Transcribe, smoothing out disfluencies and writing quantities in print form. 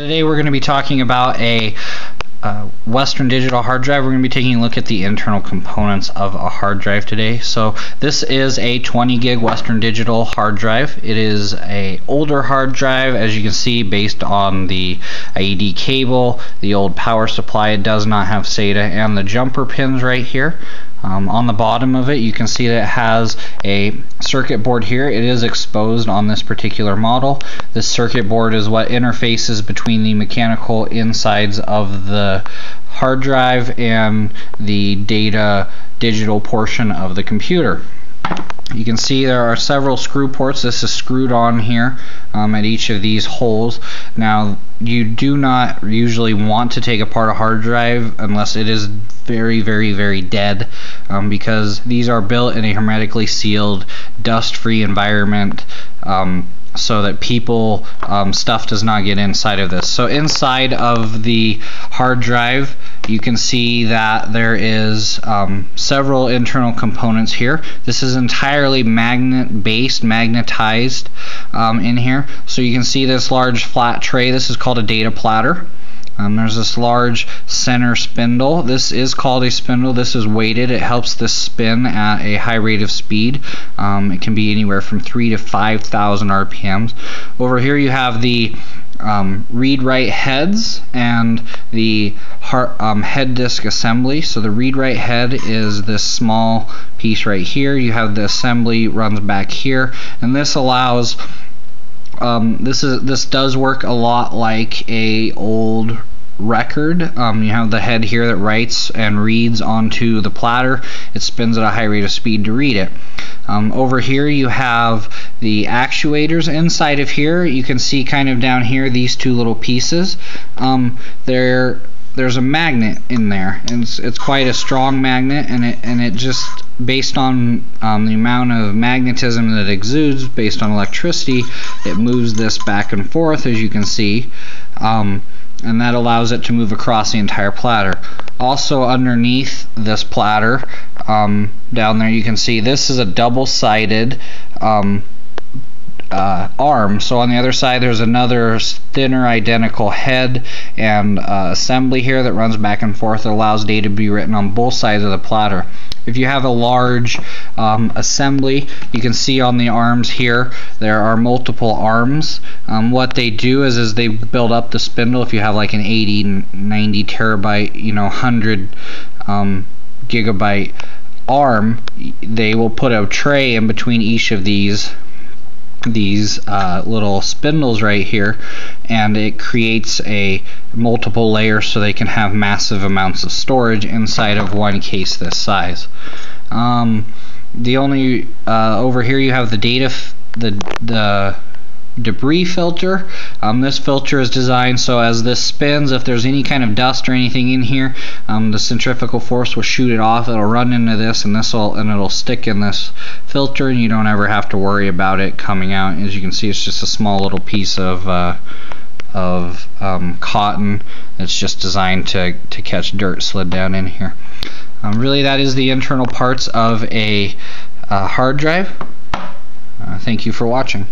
Today we're going to be talking about a Western Digital hard drive. We're going to be taking a look at the internal components of a hard drive today. So this is a 20 gig Western Digital hard drive. It is a older hard drive, as you can see, based on the IED cable, the old power supply. It does not have SATA, and the jumper pins right here. On the bottom of it, you can see that it has a circuit board here. It is exposed on this particular model. This circuit board is what interfaces between the mechanical insides of the hard drive and the data digital portion of the computer. You can see there are several screw ports. This is screwed on here at each of these holes. Now, you do not usually want to take apart a hard drive unless it is very dead, because these are built in a hermetically sealed, dust-free environment, so that stuff does not get inside of this. So inside of the hard drive, you can see that there is several internal components here. This is entirely magnetized in here. So you can see this large flat tray. This is called a data platter. There's this large center spindle. This is called a spindle. This is weighted. It helps this spin at a high rate of speed. It can be anywhere from 3,000 to 5,000 RPMs. Over here you have the read-write heads and the head disk assembly. So the read-write head is this small piece right here. You have the assembly runs back here, and this allows this does work a lot like a old record. You have the head here that writes and reads onto the platter. It spins at a high rate of speed to read it. Over here you have the actuators. Inside of here you can see kind of down here these two little pieces. There's a magnet in there, and it's quite a strong magnet, and it just, based on the amount of magnetism that it exudes based on electricity, it moves this back and forth, as you can see, and that allows it to move across the entire platter. Also underneath this platter, down there, you can see this is a double-sided arm. So on the other side there's another thinner identical head and assembly here that runs back and forth. It allows data to be written on both sides of the platter. If you have a large assembly, you can see on the arms here there are multiple arms. What they do is they build up the spindle. If you have like an 80, 90 terabyte, 100 gigabyte arm, they will put a tray in between each of these little spindles right here, and it creates a multiple layers so they can have massive amounts of storage inside of one case this size. Over here you have the debris filter. This filter is designed so as this spins, if there's any kind of dust or anything in here, the centrifugal force will shoot it off. It'll run into this, and it'll stick in this filter, and you don't ever have to worry about it coming out. As you can see, it's just a small little piece of cotton that's just designed to catch dirt slid down in here. Really, that is the internal parts of a hard drive. Thank you for watching.